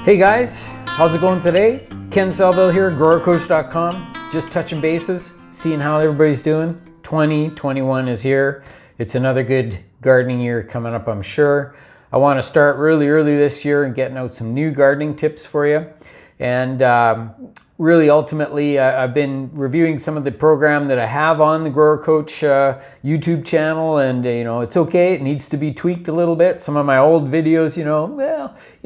Hey guys, how's it going today? Ken Salvail here, growercoach.com. Just touching bases, seeing how everybody's doing. 2021 is here. It's another good gardening year coming up, I'm sure. I want to start really early this year and getting out some new gardening tips for you. And really ultimately, I've been reviewing some of the program that I have on the Grower Coach YouTube channel, and it's okay. It needs to be tweaked a little bit. Some of my old videos,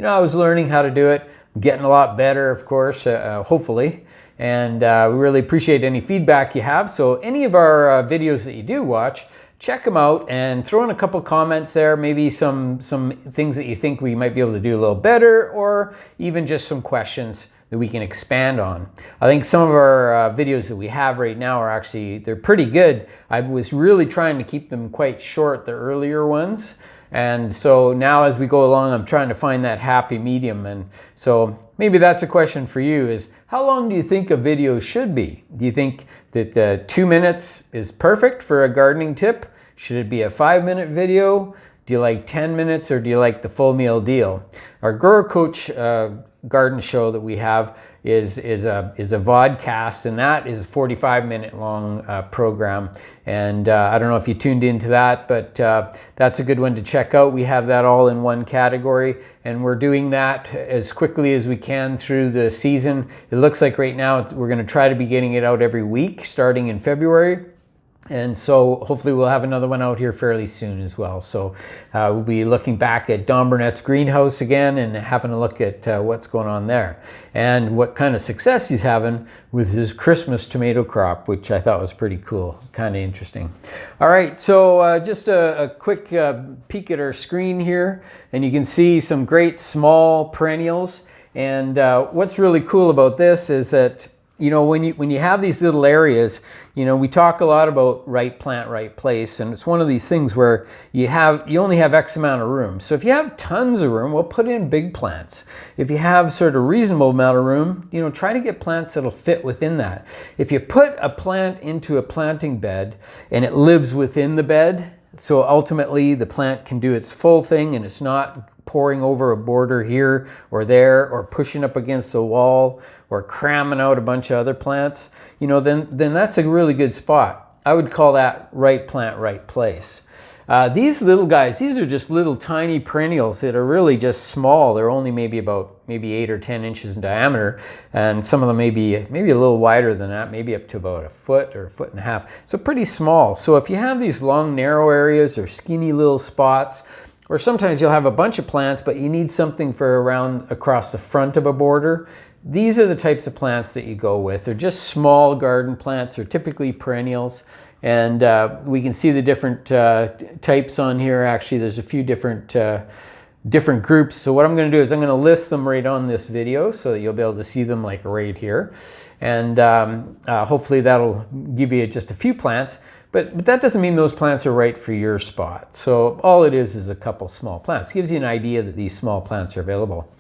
I was learning how to do it. I'm getting a lot better, of course, hopefully. And we really appreciate any feedback you have. So any of our videos that you do watch, check them out and throw in a couple comments there, maybe some things that you think we might be able to do a little better, or even just some questions that we can expand on. I think some of our videos that we have right now are they're pretty good. I was really trying to keep them quite short, the earlier ones. And so now as we go along, I'm trying to find that happy medium. And so maybe that's a question for you is, how long do you think a video should be? Do you think that 2 minutes is perfect for a gardening tip? Should it be a 5-minute video? Do you like 10 minutes, or do you like the full meal deal? Our Grower Coach garden show that we have is a vodcast, and that is a 45-minute long program. And I don't know if you tuned into that, but that's a good one to check out. We have that all in one category, and we're doing that as quickly as we can through the season. It looks like right now we're going to try to be getting it out every week starting in February. And so hopefully we'll have another one out here fairly soon as well. So we'll be looking back at Don Burnett's greenhouse again and having a look at what's going on there and what kind of success he's having with his Christmas tomato crop, which I thought was pretty cool, kind of interesting. All right, so just a quick peek at our screen here, and you can see some great small perennials. And what's really cool about this is that when you have these little areas, we talk a lot about right plant, right place, and it's one of these things where you only have X amount of room. So if you have tons of room, we'll put in big plants. If you have sort of reasonable amount of room, try to get plants that'll fit within that. If you put a plant into a planting bed and it lives within the bed, so ultimately the plant can do its full thing and it's not pouring over a border here or there, or pushing up against the wall, or cramming out a bunch of other plants, then that's a really good spot. I would call that right plant, right place. These little guys, these are just little tiny perennials that are really just small. They're only maybe 8 or 10 inches in diameter, and some of them maybe a little wider than that, maybe up to about a foot or a foot and a half. So pretty small. So if you have these long, narrow areas or skinny little spots, or sometimes you'll have a bunch of plants, but you need something for around across the front of a border, these are the types of plants that you go with. They're just small garden plants. They're typically perennials. And we can see the different types on here. Actually, there's a few different groups. So what I'm going to do is I'm going to list them right on this video so that you'll be able to see them like right here. And hopefully that'll give you just a few plants. But that doesn't mean those plants are right for your spot. So all it is a couple small plants. It gives you an idea that these small plants are available.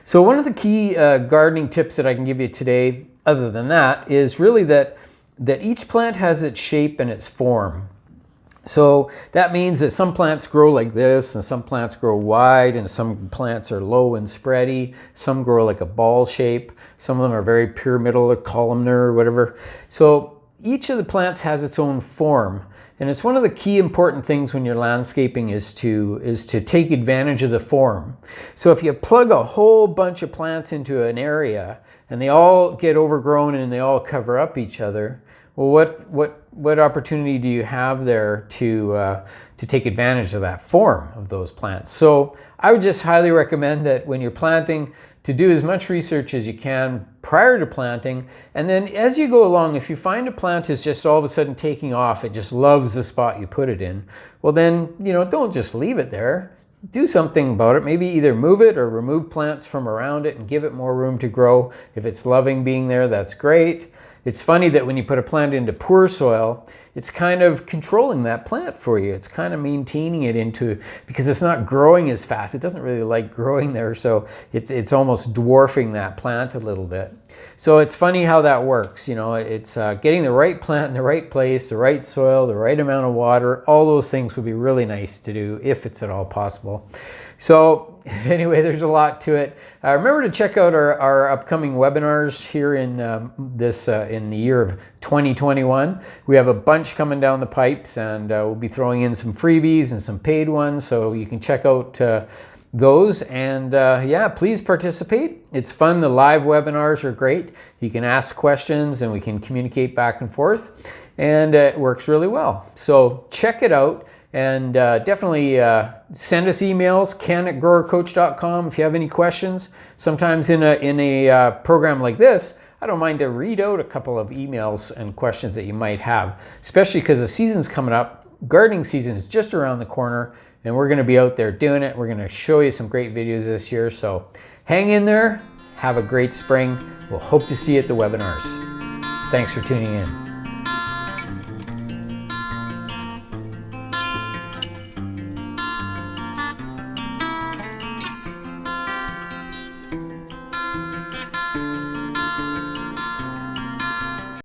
So one of the key gardening tips that I can give you today, other than that, is really that each plant has its shape and its form. So that means that some plants grow like this, and some plants grow wide, and some plants are low and spready. Some grow like a ball shape. Some of them are very pyramidal or columnar or whatever. So each of the plants has its own form, and it's one of the key important things when you're landscaping is to take advantage of the form. So if you plug a whole bunch of plants into an area and they all get overgrown and they all cover up each other, well, what opportunity do you have there to take advantage of that form of those plants? So I would just highly recommend that when you're planting, to do as much research as you can prior to planting. And then as you go along, if you find a plant is just all of a sudden taking off, it just loves the spot you put it in, well then, don't just leave it there. Do something about it. Maybe either move it or remove plants from around it and give it more room to grow. If it's loving being there, that's great. It's funny that when you put a plant into poor soil, it's kind of controlling that plant for you. It's kind of maintaining it because it's not growing as fast. It doesn't really like growing there, so it's almost dwarfing that plant a little bit. So it's funny how that works. It's getting the right plant in the right place, the right soil, the right amount of water. All those things would be really nice to do if it's at all possible. So anyway, there's a lot to it. Remember to check out our upcoming webinars here in in the year of 2021. We have a bunch coming down the pipes, and we'll be throwing in some freebies and some paid ones, so you can check out those. And yeah, please participate. It's fun. The live webinars are great. You can ask questions and we can communicate back and forth, and it works really well. So check it out. And definitely send us emails, ken@growercoach.com, if you have any questions. Sometimes in a program like this, I don't mind to read out a couple of emails and questions that you might have, especially because the season's coming up. Gardening season is just around the corner, and we're going to be out there doing it. We're going to show you some great videos this year. So hang in there. Have a great spring. We'll hope to see you at the webinars. Thanks for tuning in.